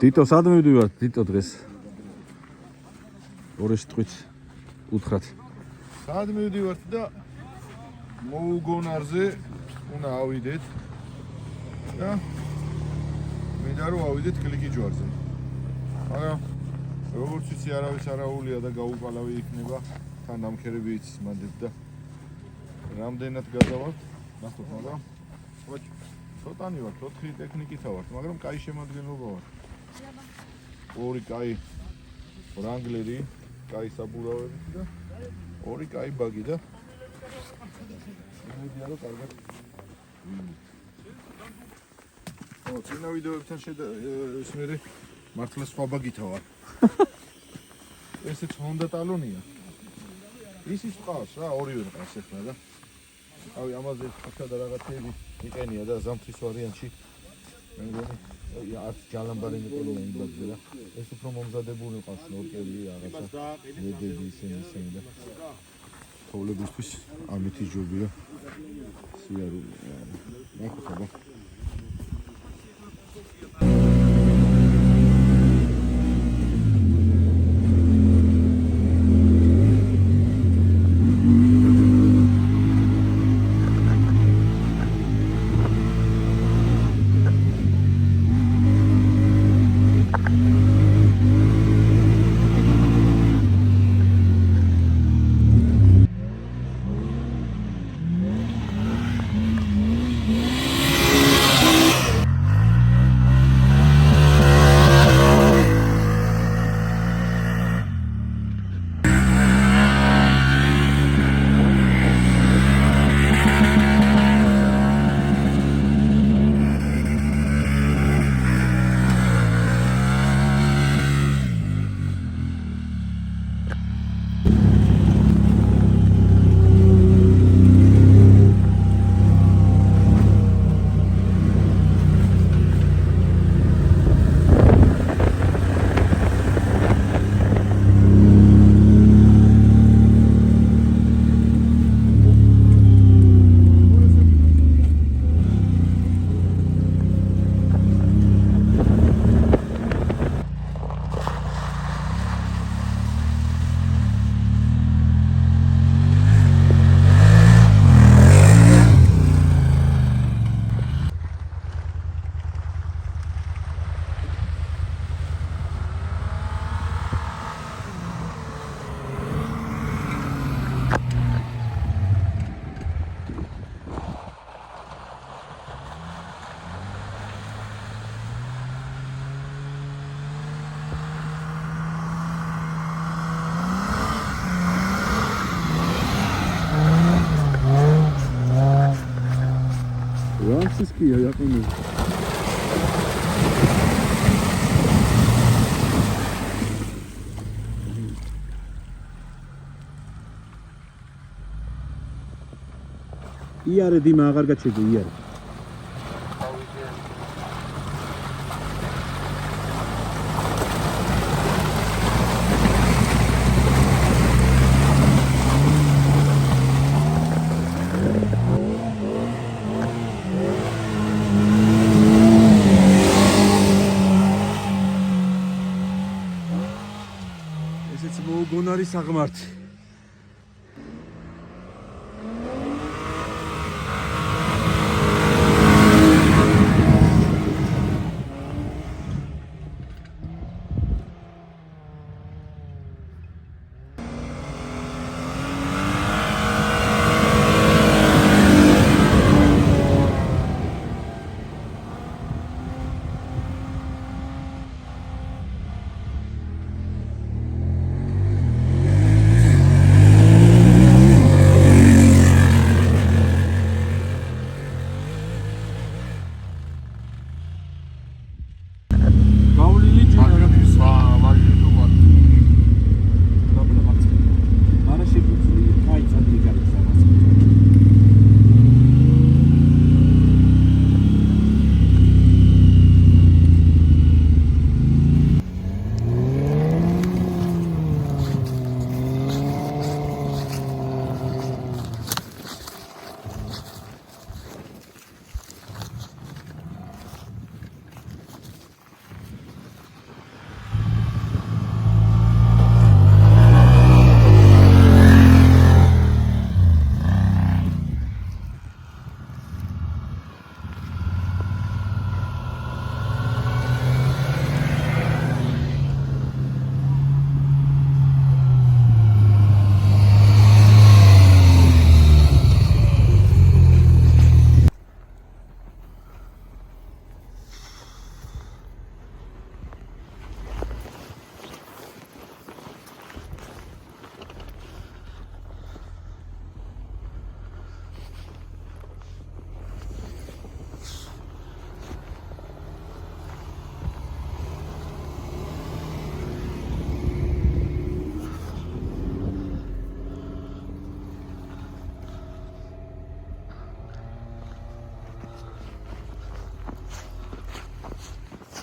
Tito, sад მივდივართ, Tito დღეს. ორი სიტყვით უთხრათ. სად მივდივართ და მოუგონარზე უნდა ავიდეთ. და მინდა რომ ავიდეთ კლიკი ჯვარზე. მაგრამ როგორც ვიცი არავის არაულია და გაუყალავი იქნება, თან ნამქერები იცის მანდეთ და რამდენად გადავალთ, ნახოთ, მაგრამ ცოტანი ვართ, 4 ტექნიკითა ვართ, მაგრამ კაი შემადგენლობა ვართ. ორი კაი ვრანგლერი, კაი საბურავები და ორი კაი ბაგი და იმედია რომ კარგად წინა ვიდეოებთან ეს მე მართლა სხვა ბაგითა ვარ. ესეც Honda ტალონია. ისიც ყავს რა, ორივე ყავს ახლა და ავი ამაზე ხოთა და რაღაცები იყენია და ზამთრის ვარიანტში მე მგონი არც ჯალამბარი მიყოლია იმ ბაგზე და ეს უფრო მომზადებული ყავს ნორკები რაღაცა მედები ისინი და თოვლებისთვის ამითი ჯობია სიარული. ნახოთ აბა Franciskia yapımı. İyare dima agar gaçedi iyare. გონარი საღმართი.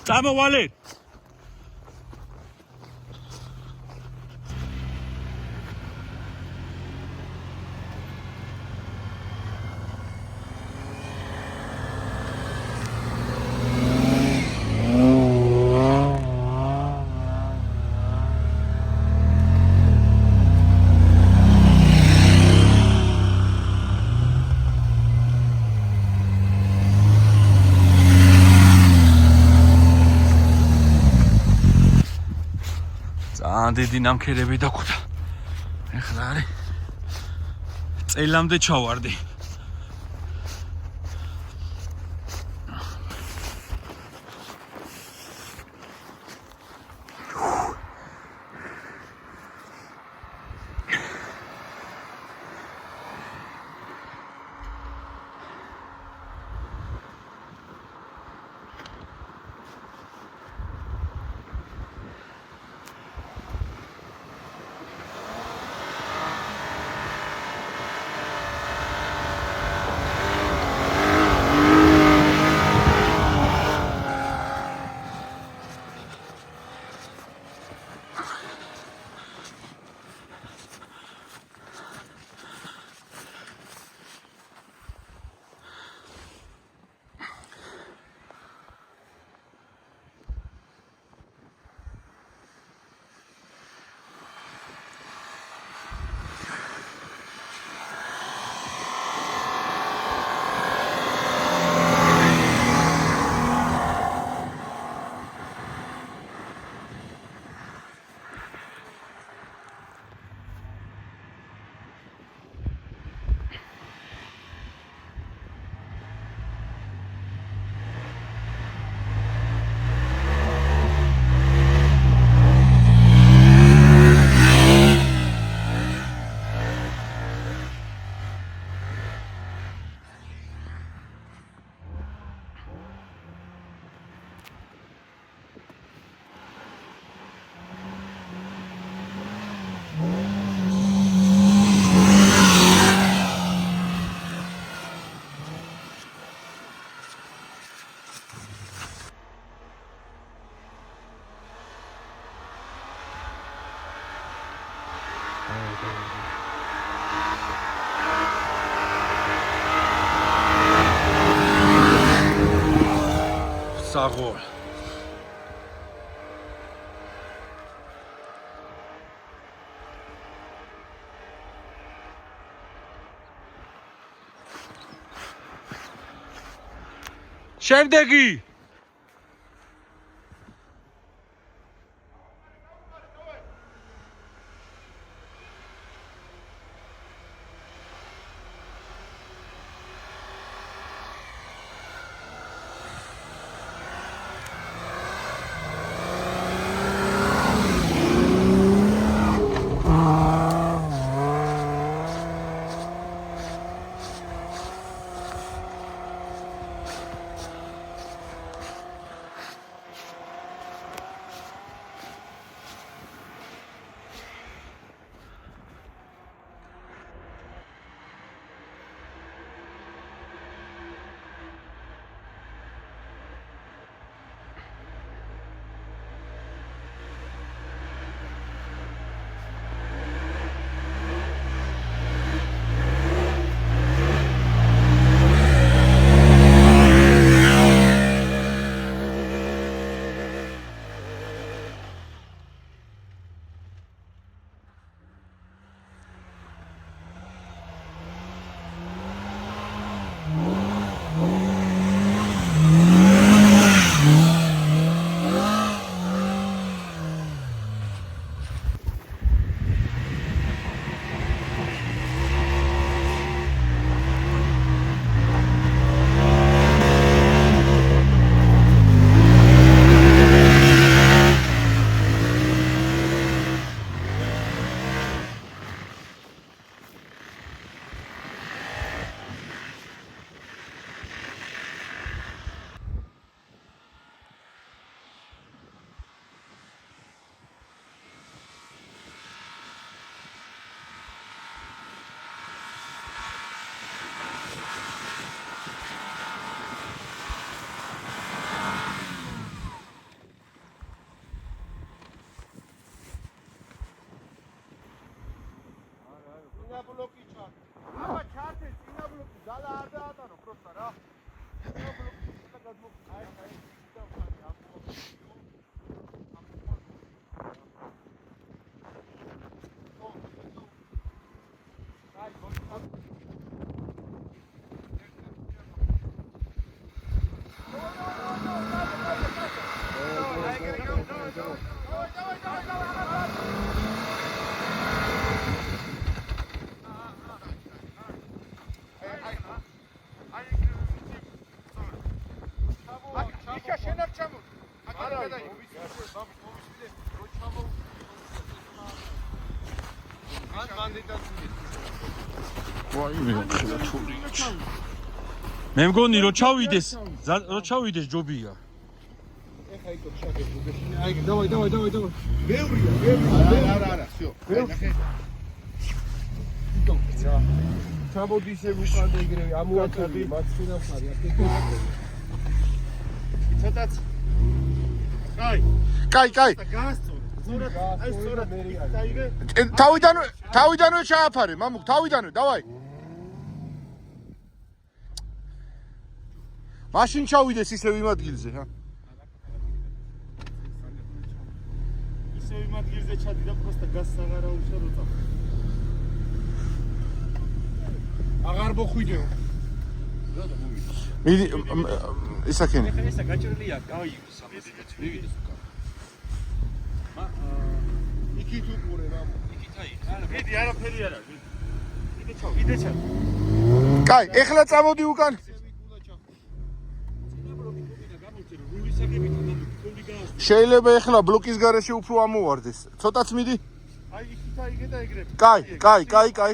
წამოვალე. დიდი ნამქერები დაგვდა. ეხლა არის წელამდე ჩავარდი. საღო შემდეგი მე მგონი რომ ჩავიდეს ჯობია. არა, всё. ჩამოდი ისე ვიყავდი ეგრევე, ამოაწევი, მათ შინახარი, აქ ცოტაც. კაი. თავიდანვე ჩააფარე, მამუკ, თავიდანვე, დავაი. მაშინ ჩავიდეს ისე იმ ადგილზე, ჰა. ისე იმ ადგილზე ჩადიდა, просто გაზს აღარ აუშვა როცა. აღარ მოხვიდეო. მიდი ისაკენი. ესა გაჭრილია, გაიგო სამას. მივიდეს უკან. იქით უყურე რამ. იქით აი, მიდი არაფერი არ არის. იდე ჩა. კაი, ეხლა წამოდი უკან. შეიძლება ეხლა ბლოკის გარეშე უფრო ამოვარდეს. ცოტაც მიდი. აი იქით აიგე და ეგრევე. კაი.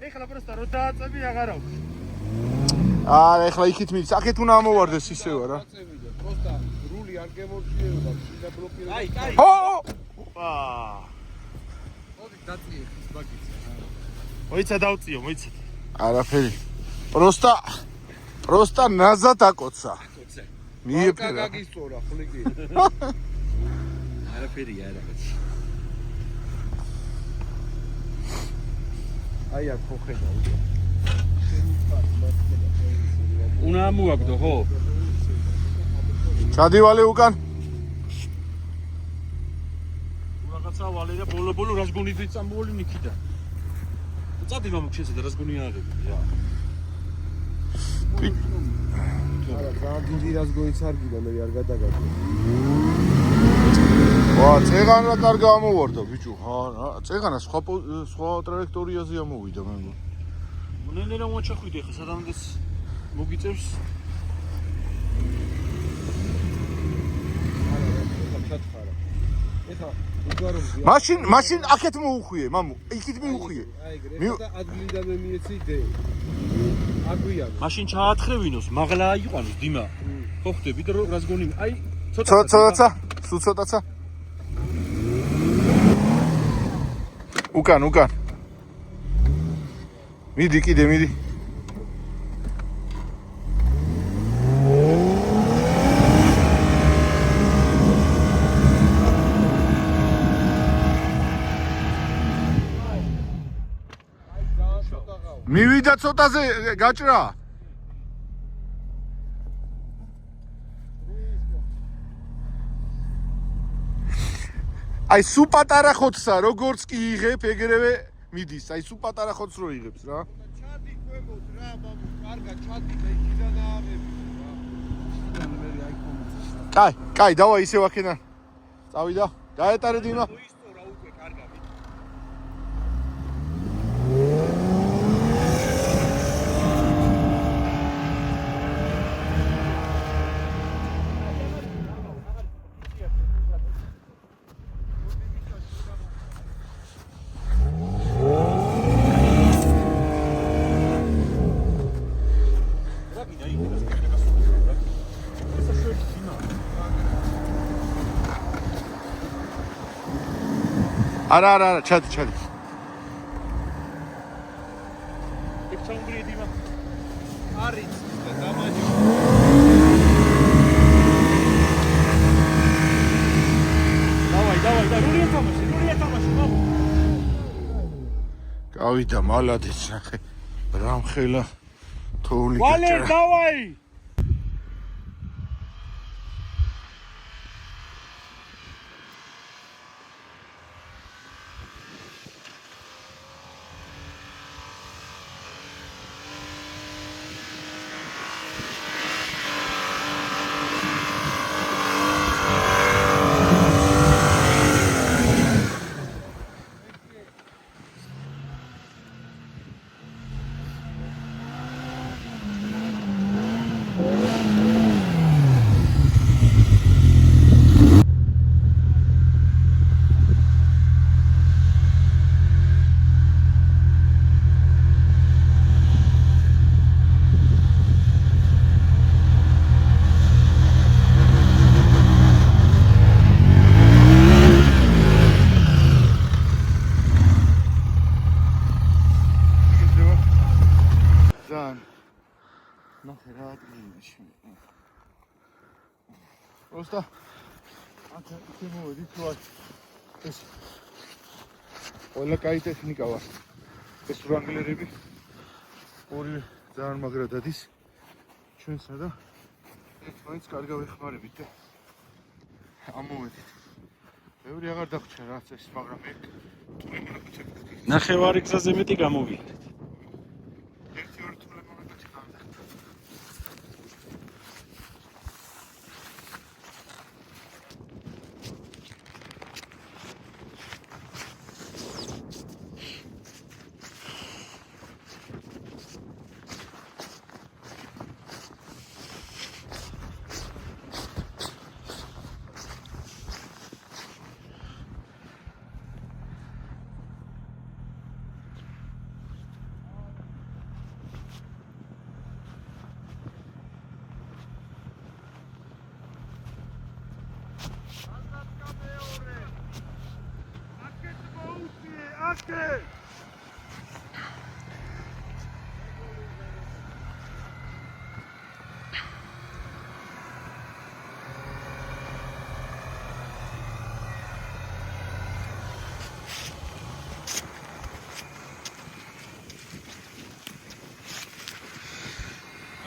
ეხლა просто რო დააწები აღარ აქვს. არა, ეხლა იქით მიდი. აქეთ უნდა ამოვარდეს ისევ რა. აწევიდა, просто რული არ გემორჩიება, შიდა ბლოკირება. აი. ო! მოდი დაწიე ის ბაგიც. მოიცა დავწიო, მოიცა. არაფერი. просто назад აკოცა. მიეფერა. გაგისწორა ხლიკი. არაფერია რაღაც. აი აქ ხო ხედავ. უნდა ამოაგდო, ხო? ჩადივალე უკან. რაღაცა ვალე და ბოლო რას გონიდე წამოვალი ნიქიდან. წადი მამუკ შესადა რას გონი აღები, რა. არა, ძალიან დიდი რას გოიცარგიდა, მე არ გადაგაგდა. ვა, წეგანა კარგა ამოვარდა, ბიჭო. ჰა, წეგანა სხვა ტრაექტორიაზე ამოვიდა მე მგონი. ნენე რა მოჩახვიდე ხა სადამდეს მოგიწევს. ეხა უგაროზე. მაშინ აქეთ მოუხვიე, მამუ. იქით მიუხვიე. აი ეგრე და ადგილიდანვე მიეციდე. აგვიანო. მაშინ ჩაათხრევინოს, მაღლა აიყვანოს დიმა. ხო ხვდები და რას გონი? აი, ცოტაცა, სულ ცოტაცა. უკან. მიდი კიდე, მიდი. მივიდა ცოტაზე გაჭრა. აი სუ პატარა ხოცსა როგორც კი იღებ ეგრევე მიდის. აი სუ პატარა ხოცს რო იღებს რა. ჩადი ქვემოთ რა, მამუ, კარგა ჩადი და იქიდან ააღები რა. იქიდან მე აი კომიცი. კაი, დავა ისევ აქედან. წავიდა. გაეტარე დიმა. მოისწორა უკვე კარგა. არა, ჩადი. ეგ ჩაუნგრია დიმა. არის და დამაჯი. დავაი, რული ეთამაში, მამუ. გავიდა მალადის ნახე. რამხელა თოვლი ვალე, გაჭრა. დავაი. Просто აქ მოვედით რა ეს ყველა კაი ტექნიკა ვარ. ეს ვრანგლერები ორივე ძალიან მაგრად ადის ჩვენსა და ერთმანეთს კარგავ ეხმარებით და ამოვედით. ბევრი აღარ დაგვჭირა რაც ეს, მაგრამ მე ნახევარი გზაზე მეტი გამოვიარეთ. ერთი-ორი თვე მომეკეთე გავიდა.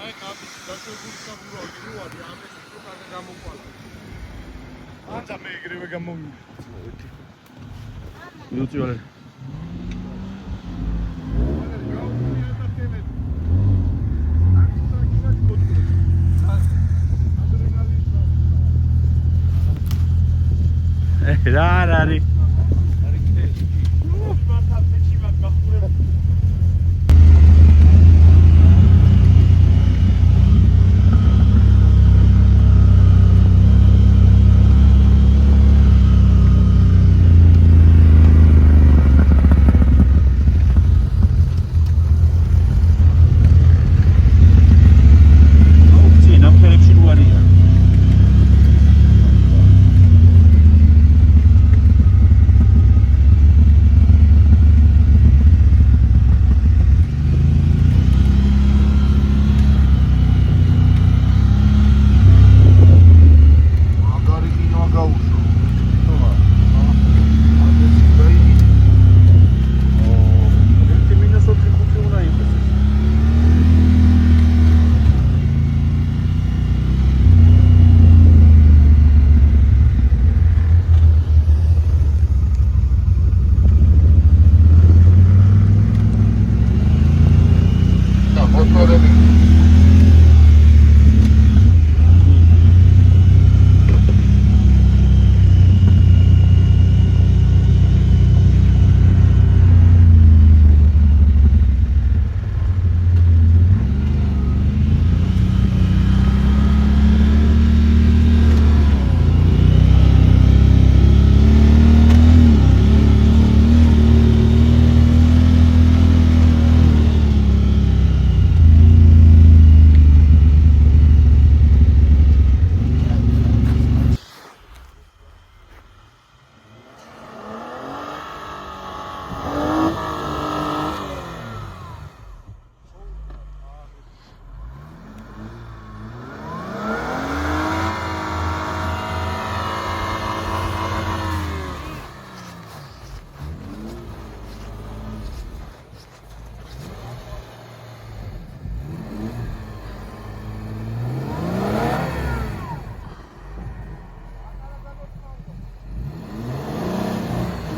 აი კაბის დაშვებულსა ვურავდი ამის უკაზე გამოყვალა. ანდა მე ეგრევე გამოვიდეთ. მიუწივალე. რა არის?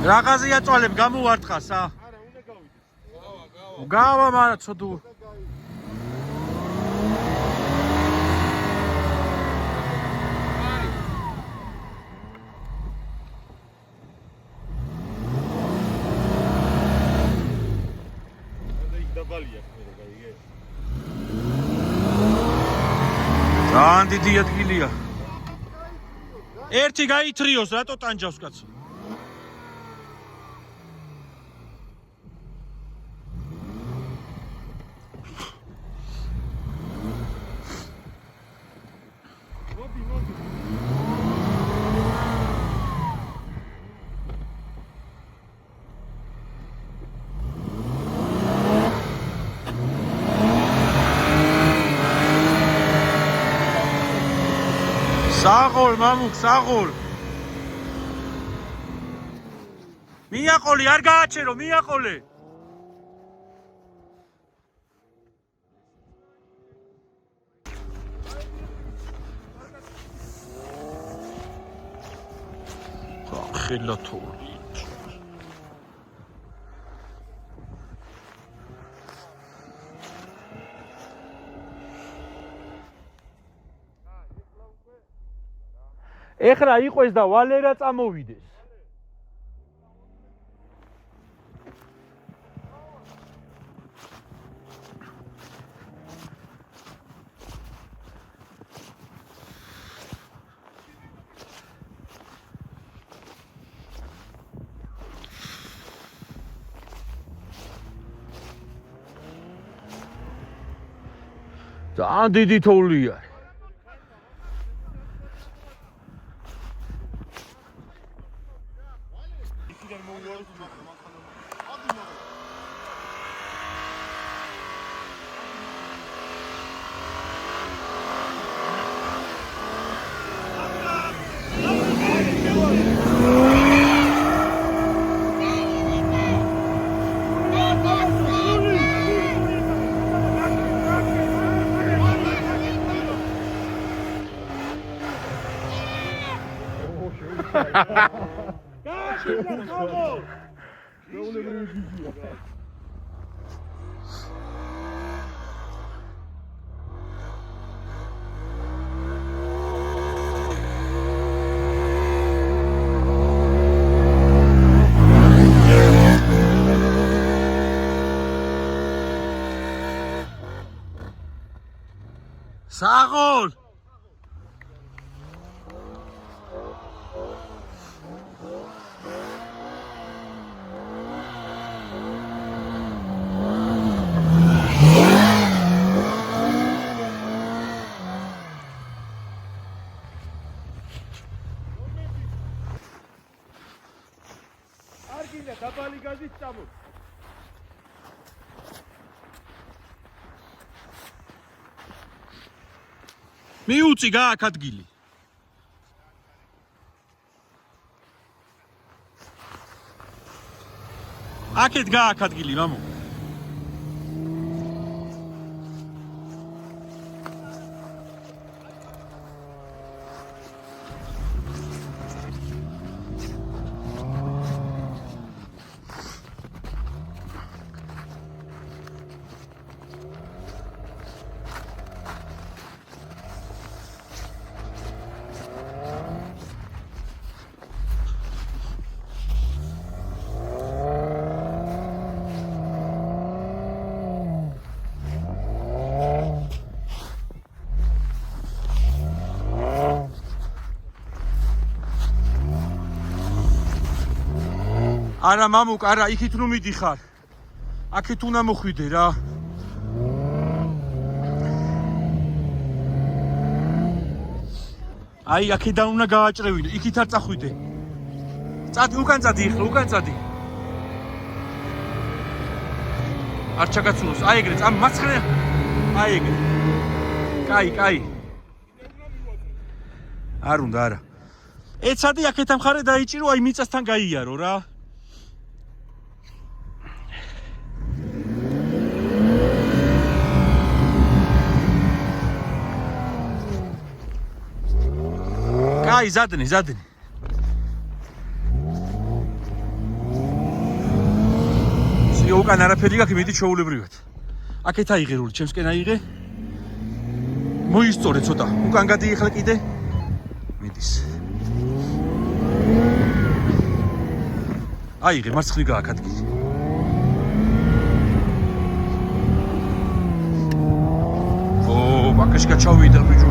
Რაღაცა აწვალებ გამოვარტყას ა? არა, უნდა გავიდე. გავა მაგრამ ცოდუ. და იქ დაბალია მე რა გაიგე. ძალიან დიდი ადგილია. ერთი გაითრიოს, რატო ტანჯავს კაცო? საღოლ მამუკ საღოლ მიაყოლი არ გააჩერო მიაყოლე ხელათული ეხლა იყვეს და ვალერა წამოვიდეს ძალიან დიდი თოვლია საღოლ არგინა დაბალი გაზით წამო მიუწი გააკ ადგილი აქეთ გააკ ადგილი მამო არა მამუკ არა იქით ნუ მიდიხარ აქეთ უნდა მოხვიდე რა აი აქედან უნდა გავაჭრევინო იქით არ წახვიდე წადი უკან წადი იხლა უკან წადი არ ჩაგაცნოს აი ეგრე წამ მარცხნე აი ეგრე კაი არ უნდა არა ეცადი აქეთ ამხარე დაიჭირო აი მიწასთან გაიარო რა აი ზადნი სიო უკან არაფერი გაქვს მიდი ჩაულებრივად აქეთ აიღე რული ჩემსკენ აიღე მოისწორე ცოტა უკან გადიიხლა კიდე მიდის აიღე მარცხნი გააკ ადგილი ო ბაკაშკა ჩავიდა ბიჭო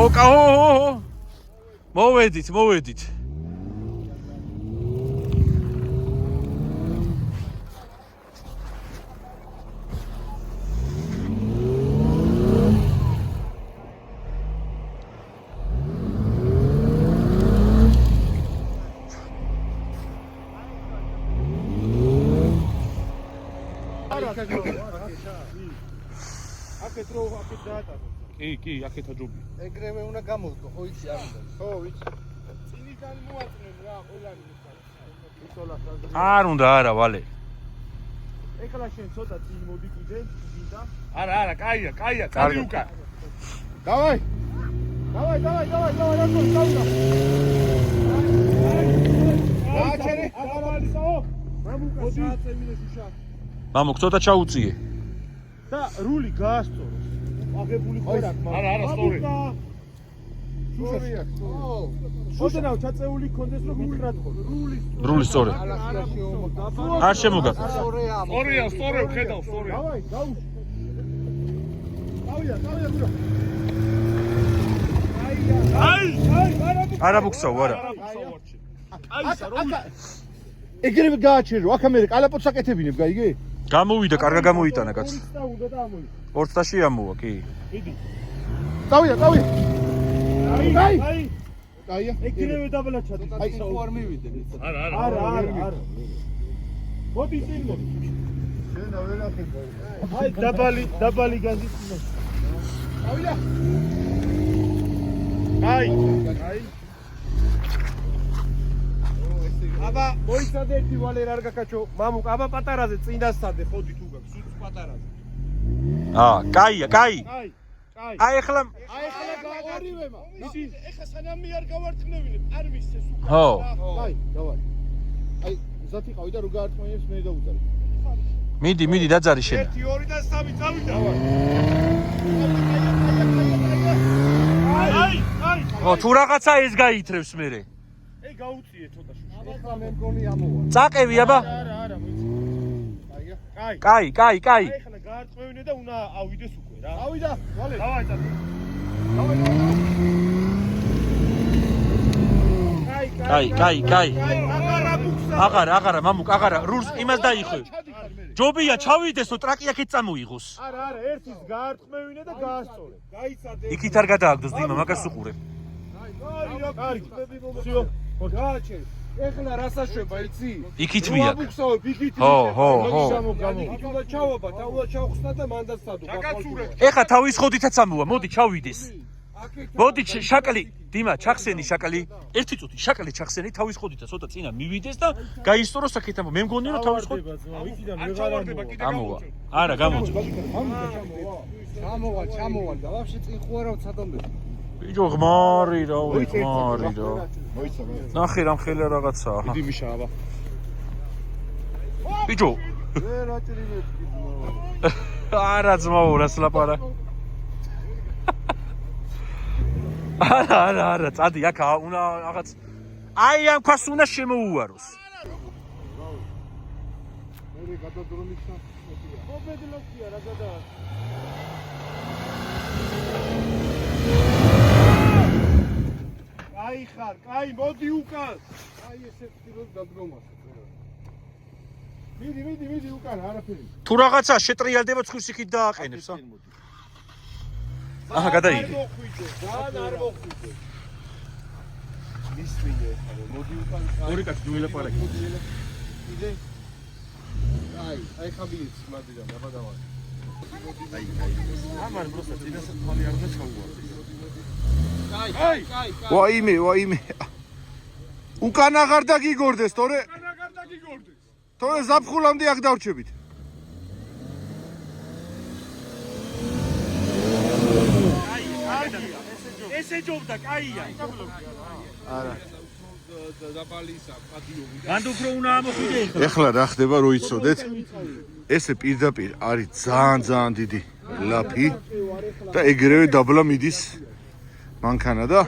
ოკა მოვედით აქეთ რო აქეთ დაატანო კი, აქეთა ჯობია. ეგრევე უნდა გამოვდო, ხო იცი არ უნდა. ხო, ვიცი. წინიდან მოაწნენ რა, ყველანი მისალა. არ უნდა, არა, ვალე. ეკლა შენ ცოტა წინ მოდი კიდე, წინდა. არა, კაია, წადი უკან. დავაი დავაი, რატო წავიდა? აჩერე, აღარალისაო. მამუკა საათემილე შუშა. მამუკ, ცოტა ჩაუწიე. და რული გაასწორო. აღებული ხარ აქ, მაგრამ. არა, სწორი. შუშა ოდნავ ჩაწეული კონდეს რომ მითხრათ ხო. რული სწორი. არ შემოგა. სწორია, ხედავ, სწორია. დავაი, გაუშვი. დავია, გურო. არაბუქსაო, არა. ეგრევე გააჩერო აქამდე კალაპოტს აკეთებინებ გაიგე გამოვიდა, კარგა გამოიტანა კაც. და უნდა და ამოი. 20-ში ამოვა, კი. მიდი. წავია აი. კაია ეგრევე დაბლა ჩადი. აი, ხო არ მივიდე. არა. მოდი წინ მოდი. შენა ვერახება აი დაბალი გაზის. წავია აი. აბა მოიცადე ერთი ვალე რა გაკაჩო. მამუკ, აბა პატარაზე წინ დასადე, ხოდი თუ გაქვს, სულ პატარაზე. კაია. კაი. აი ახლა ორივემა. მიდი, ეხა სანამ არ გავარცხნევინებ, არ მისცეს უკან. ხო. აი დავაი აი ზათი ყავი და რო გაარტყმენებს მე დაუძარი მიდი დაძარი შენ. 1 2 და 3 წავიდა. აი. ხო, თუ რაღაცა ეს გაითრევს მერე. ეი გაუწიე ცოტა შუშა. ეხლა მე მგონი ამოვა წაყევი აბა. არა, მოიცი. კაია კაი. აი ხლა გაარტყმევინე და უნდა ავიდეს უკვე რა. ავიდა ვალე დავაი წადი. კაი. აღარა მამუკ, აღარა. რულს იმას დაიხვევ. ჯობია ჩავიდესო, ტრაკი აქეთ წამოიღოს. არა, ერთის გაარტყმევინე და გაასწორე. გაიცადე. იქით არ გადააგდოს დიმა, მაგას უყურე. კარგი. всё. გააჩერე. ეხლა რასაშვება იცი? იქით მია. ვაბუქსავებ, იქით. ხო. თუნდა ჩავობა, თავლა ჩავხსნა და მანდაც სადო. გაკაცურე. ეხა თავის ხოდითაც ამოვა, მოდი ჩავიდეს. მოდი შაკალი, დიმა, ჩახსენი შაკალი. ერთი წუთი შაკალი ჩახსენი თავის ხოდითაც ცოტა წინა მივიდეს და გაისწოროს აქეთ ამო. მე მგონი რომ თავის ხოდ იქიდან ვეღარ ამოვა. არა, გამოწვა. ჩამოვა და ვაფშე წინ ხوارავ ცადამდე. ბიჭო ღმარი რა. მოიცა მე ნახე რამ ხელა რაღაცაა. დიდი მიშა აბა. ბიჭო. რა ჭრილებს არა ძმაო, რას ლაპარა. არა, წადი აქ უნდა რაღაც აი ამ ქვას უნდა შემოუაროს. მე გადადრონის ობედლოსია რა გადა. აი ხარ, კაი, მოდი უკან. აი ესე ვთქვი დადგომას მიდი უკან არაფერი თუ რაღაცა შეტრიალდება ცხვირს იქით დააყენებს, აჰა, გადაიდი. არ მოხვიდე. მისვინე ხა, მოდი უკან. ორი კაცი დუელაპარაკი. იდე. აი ხაბილიც მადიდან, აბა დავარ. ამან просто წინასა თვალი არ უნდა ჩაუვარდეს. კაი. ვაიმე უკან აღარ დაგიგორდეს თორე თორე ზაფხულამდე აქ დავრჩებით ესე ჯობდა, კაია. არა დაბალისა პატიობი. მანდ უფრო უნდა ამოხვიდე ეხლა. ეხლა რა ხდება რო იცოდეთ ესე პირდაპირ არის ძალიან დიდი ლაფი და ეგრევე დაბლა მიდის მანქანა და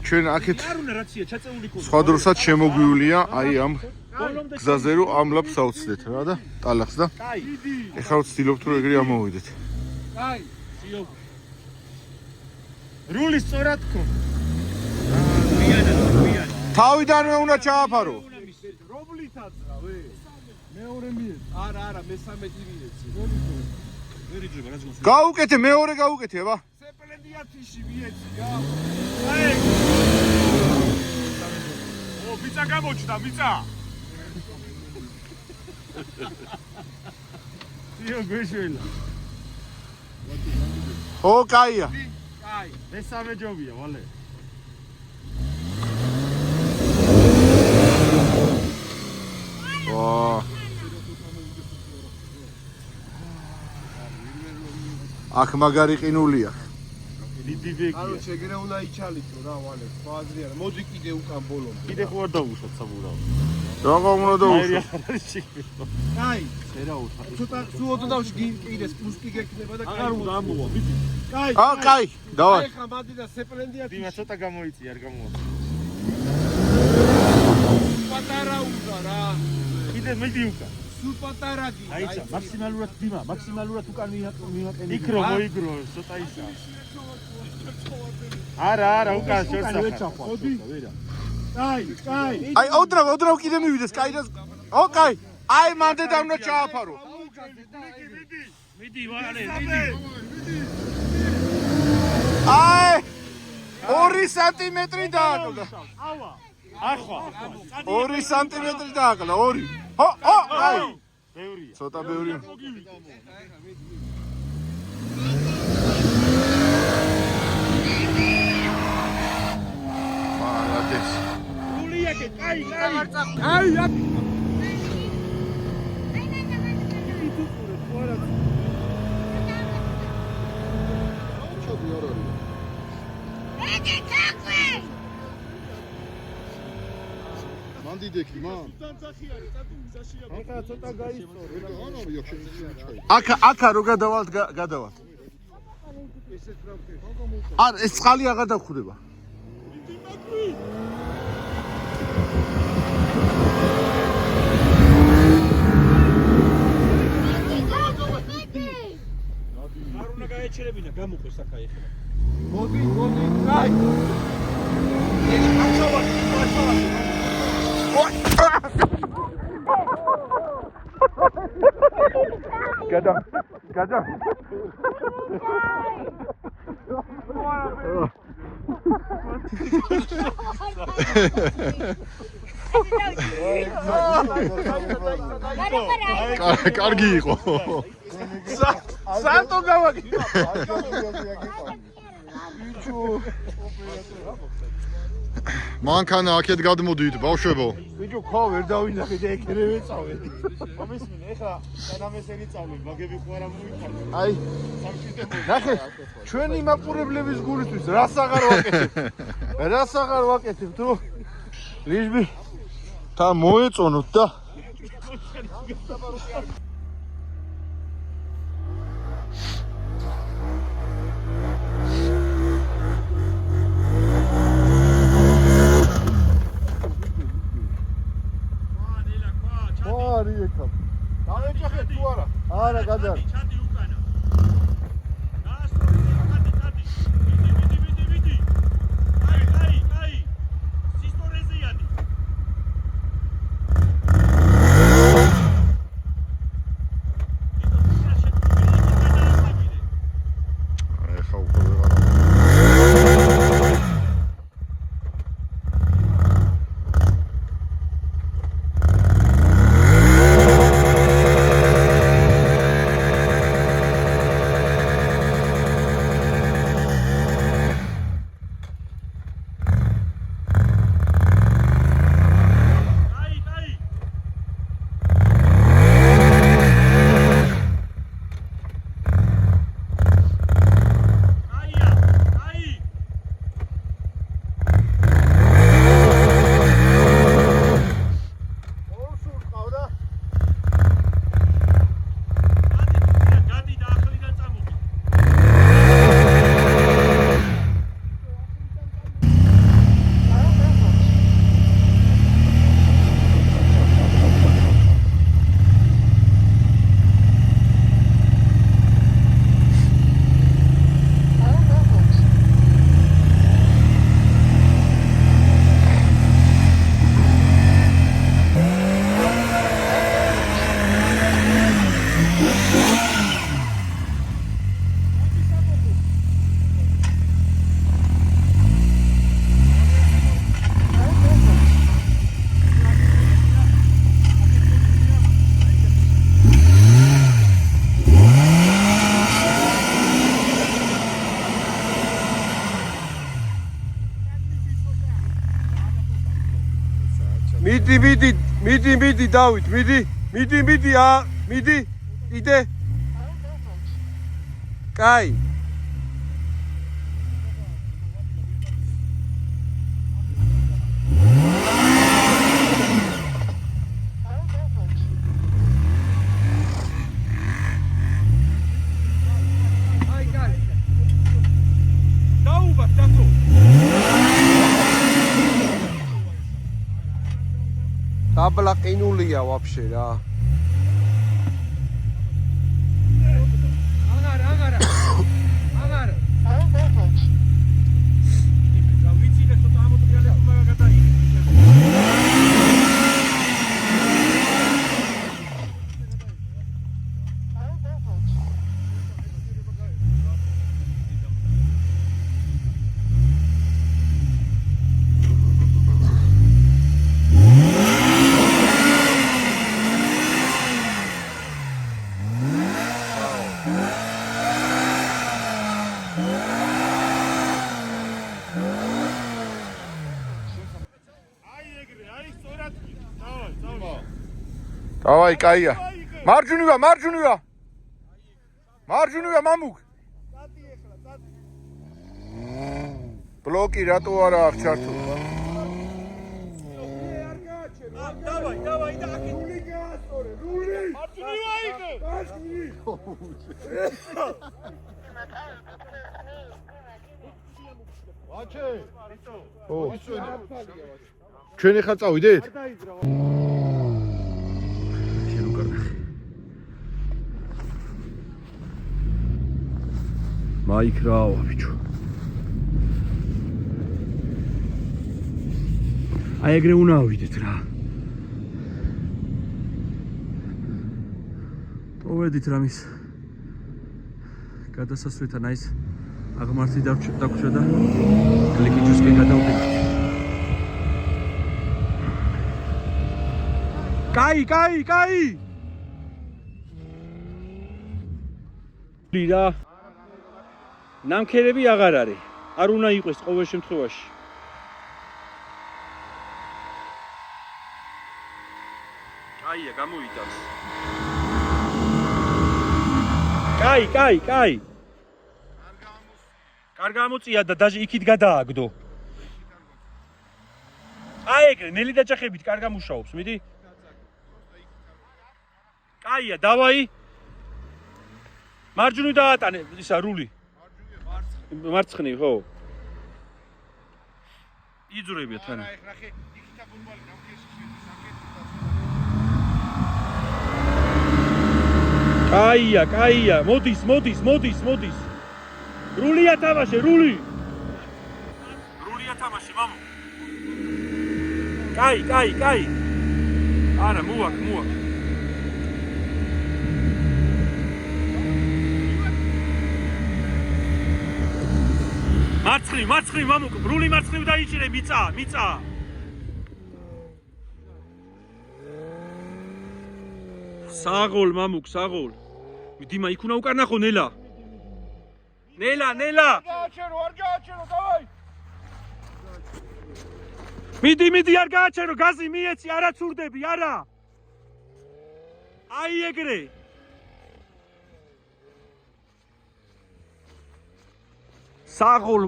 ჩვენ აქეთ არ უნდა რაცია ჩაწეული ქონდა. სხვა დროსაც შემოგვიულია აი ამ გზაზე რომ ამ ლაფს აუცდეთ რა და ტალახს და ეხლა ვცდილობთ რომ ეგრე ამოვიდეთ კაი. რული სწორად ხო? თავიდანვე უნდა ჩააფარო რომლითაც რა ვე? მეორე მიეც. არა, მე-13 მიეცი. ვერიჯება რაც გონს. გაუკეთე მეორე გაუკეთე აბა სეპლენდიათიში მიეცი რა. ო, ბიცა გამოჩნდა, ბიცა. იო, გვეშველა. ო, კაია. კაი. მესამე ჯობია, ვალე. ვა. აქ მაგარი ყინულია. დიდი ბეგია. კაროჩე ეგრე უნდა იჩალითო რა ვალე. სხვა აზრი არა. მოდი კიდე უკან ბოლომდე. კიდე ხო არ დავუშვათ საბურავ. რაღა უნდა დაუშვა. კაი. შერა უთხარ. ცოტა სულ ოდნავში კიდეს პუსკი გექნება და აღარ უნდა ამოვა, ვიცი. კაი. კაი, დავარ. ეხლა მადი და სეპლენდია დიმა ცოტა გამოიწი, არ გამოვა. პატარა უნდა რა. კიდე მიდი უკან. სულ პატარა გი. აიცა, მაქსიმალურად დიმა, მაქსიმალურად უკან მივაყენე. იქრო მოიგრო, ცოტა ისა. არა, უკან შორსა. მოდი. კაი, კაი. აი, ოდრავ კიდე მივიდეს, კაი და ო, კაი. აი, მანდ და უნდა ჩააფარო. მიდი, ვარე, მიდი. აი 2 სანტიმეტრი დააკლდა. ავა. ახლა. 2 სანტიმეტრი დააკლდა, 2. ჰო, აი. ბევრია. ცოტა ბევრი. მალადეს. გულიაკე, კაი. აი, აქ. მანდიდექი მან ახლა ცოტა გაიწორო. აქა რო გადავალთ, გადავალთ. არ ეს წყალი აღარ დაგხვდება. არ უნდა გაეჩერებინა, გამოყო საქა ეხლა. მოდი, კაი. გადა. კარგი იყო. სანტო გავაკი. მანქანა აქეთ გადმოდით, ბავშვებო. ბიჭო, ხო ვერ დავინახე და ეკერე ვეწავე. მომისმინე, ეხლა სანამესენი წავლე, მაგები ხო არა მოიხარდა. აი, ნახე, ჩვენი მაყურებლების გულისთვის რას აღარ ვაკეთებ? რას აღარ ვაკეთებ თუ ლიჟბი თან მოეწონოთ და დავეჭახე თუ არა? არა, გადა. ჩადი უკანა. გაასწორე, ჩადი. მიდი. კაი. სისტორეზეიანი. მიდი დავით, მიდი იდე. კაი. დაბლაყინულია ვაფშე რა. დავაი, კაია. მარჯვნივა. მარჯვნივა მამუკ. ბლოკი რატო არა აქვს ჩართული? დავაი და აქეთ რული გაასწორე, რული. მარჯვნივა იგე. ვაჩე. ო. ჩვენ ახლა წავიდეთ? მაიქ რავა ბიჭო. აი ეგრე უნდა ავიდეთ რა. მოვედით რამის გადასასვლელთან აი ეს აღმართი დაგვრჩა და კლიკიჩუსკენ გადავდებით. კაი. ლიდა ნამქერები აღარ არის. არ უნდა იყოს ყოველ შემთხვევაში. კაია, გამოიტანს. კაი. კარგ გამოწია და დაჟე იქით გადააგდო. აი ეგრე, ნელი დაჯახებით კარგ ამუშაობს, მიდი. კაია, დავაი. მარჯვნივ დაატანე ისა რული. მარცხნივ, ხო. იძურებია თან. კაია, მოდის. რულია თამაშე, რული. რულია თამაშე, მამო. კაი. არა, მუაქ. მარცხნივ, მამო, რული მარცხნივ დაიჭირე, მიწა. საღოლ, მამუკ, საღოლ. მიდიმა იქ უნდა უკანახო ნელა. ნელა. არ გააჩერო, დავაი. მიდი, არ გააჩერო, გაზი მიეცი, არა ცურდები, არა. აი ეგრე. საღოლ.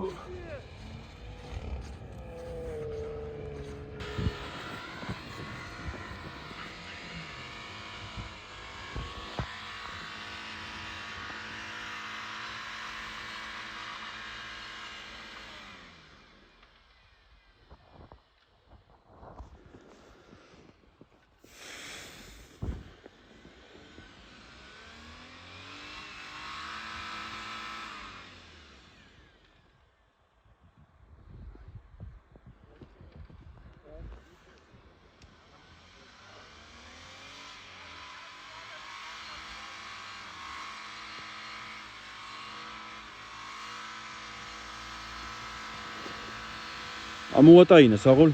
ამოატაინა საღოლ.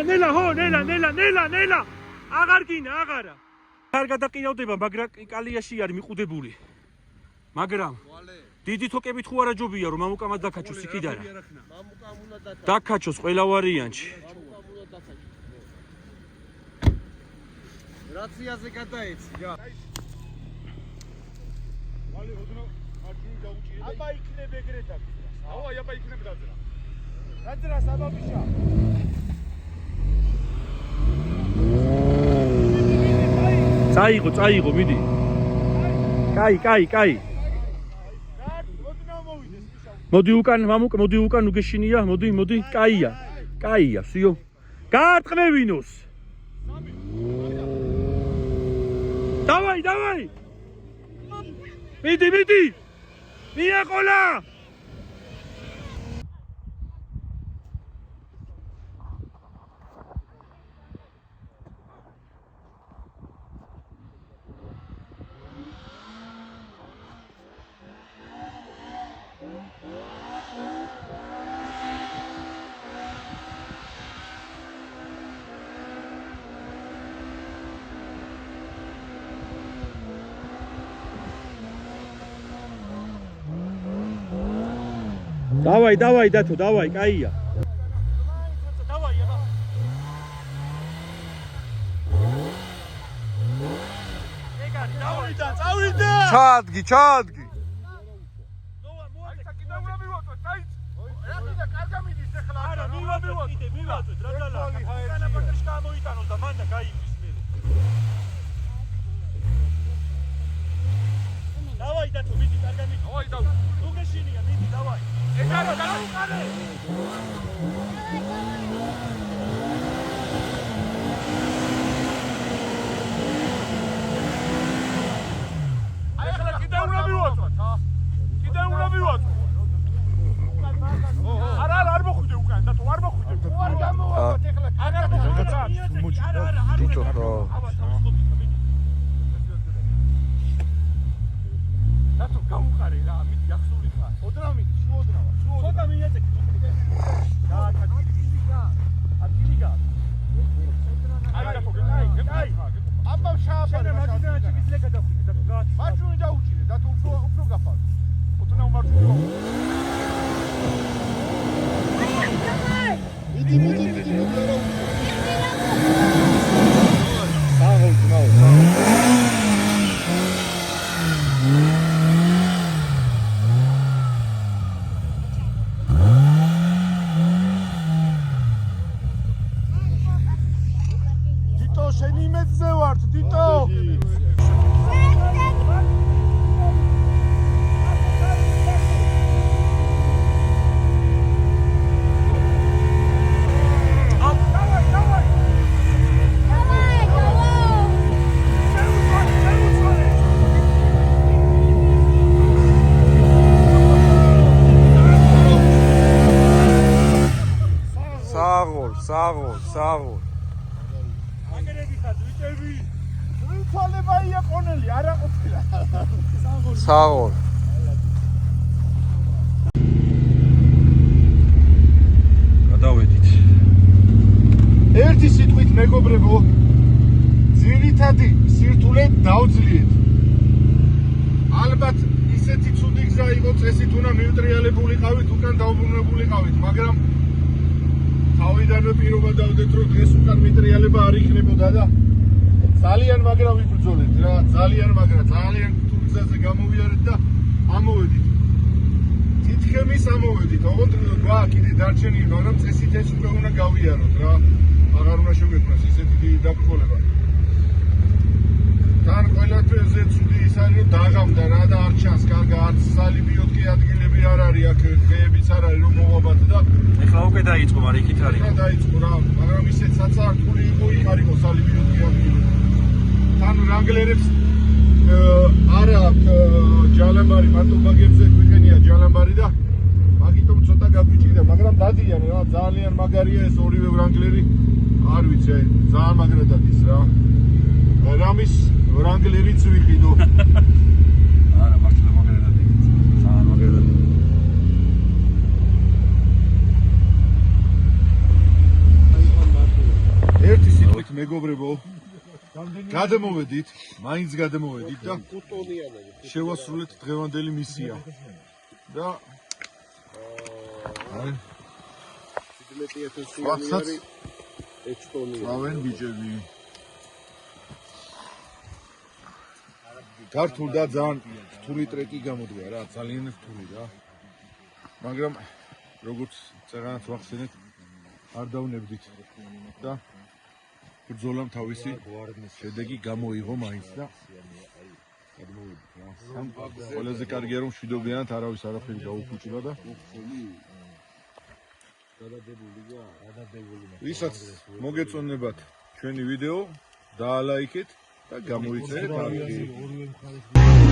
ნელა ხო ნელა აღარ გინა აღარა არ გადაყინავდება მაგრამ კალიაში არის მიყუდებული მაგრამ დიდი თოკებით ხო არა ჯობია რომ მამუკამად დაკაჩოს იქიდან დაკაჩოს ყველა ვარიანტში რაციაზე გადაეცი რა ვალი ოდნო მარჯვნივ დაუჭირე აბა იქნებ ეგრე დაგძრა ავაი აბა იქნებ დაძრა დაძრა საბაბიშა წაიღო მიდი კაი მოდი უკან მამუკ მოდი უკან უგეშინია მოდი კაია სიო გაარტყმევინოს დავაი მიდი მიაყოლა დავაი დათო დავაი კაია დავაი აბა ეგარი წავიდა ჩადგი ნოა მოაცა კიდე უნდა მივაწვეთ დაიც რა კარგა მიდის ახლა არა მივაწვეთ რა დალა კანაპაკეში გამოიტანოს და მანდა გაიგვის მე დავაი დათო მიდი კარგა მიდი დავაი უგეშინია მიდი დავაი ეგარო დაუყარე აი ახლა კიდე უნდა მივაწვათ არ მოხვიდე უკან დათო არ მოხვიდე არ გამოვაყოთ ახლა აღარ მოხვიდე დიჭო ხო დათო გაუყარე რა მიდი ახსოვი ხარ ოდნავ მიდი ცოტა მიეწეკი აბა შაბა მაგიდანაჩი გიძლე გადახვიდე და გაც მარჯვნივ დაუჭირე და თუ უფრო გაფარ ოდნავ მარჯვნივ მიდი შენი მეძზე ვარ თიტო საღოლ საღოლ გადავედით ერთი სიტყვით მეგობრებო ძირითადი სირთულე დავძლიეთ ალბათ ისეთი ცუდი გზა იყო წესით უნდა მივტრიალებულიყავით უკან დაუბრუნებულიყავით მაგრამ თავიდანვე პირობა დავდეთ რომ დღეს უკან მიტრიალება არ იქნებოდა და ძალიან მაგრა ვიბრძოლეთ რა ძალიან თუ გზაზე გამოვიარეთ და ამოვედით თითქმის ამოვედით ოღონდ გვაქვს კიდე დარჩენილი მაგრამ წესით ეს უკვე უნდა გავიაროთ რა აღარ უნდა შევექმნას ისეთი დიდი დაბრკოლება თან ყველაფერზე ცუდი ის არის რომ დაღამდა რა და არ ჩანს კარგა არც სალიბიოტკი ადგილები არ არის აქ ხეებიც არ არის რომ მოვაბათ და ეხლა უკვე დაიწყო მაგრამ იქით არის დაიწყო რა მაგრამ ისეთ საწართული იყო იქ არ იყო სალიბიოტკი ადგილი თან რანგლერებს არა ჯალამბარი მარტო მაგებზე გვიყენია ჯალამბარი და მაგიტომ ცოტა გაგვიჭირდა მაგრამ დადიან რა ძალიან მაგარია ეს ორივე რანგლერი არ ვიცი აი ძალიან მაგრა დადის რა რამის რანგლერიც ვიყიდო არა მართლა მაგრა დადის ძალიან მაგრა დადის მეგობრებო, გადმოვედით, მაინც გადმოვედით და შევასრულეთ დღევანდელი მისია. და აი, ვახსაც ავენ ბიჭები. ქართულ და ძალიან რთული ტრეკი გამოდგა რა, ძალიან რთული რა. მაგრამ როგორც წეგანაც ვახსენეთ, არ დავნებდით და ბრძოლამ თავისი შედეგი გამოიღო მაინც და ყველაზე კარგია რომ მშვიდობიანად არავის არაფერი გაუფუჭდა და ვისაც მოგეწონებათ ჩვენი ვიდეო, დაალაიქეთ და გამოიწერეთ არქივი.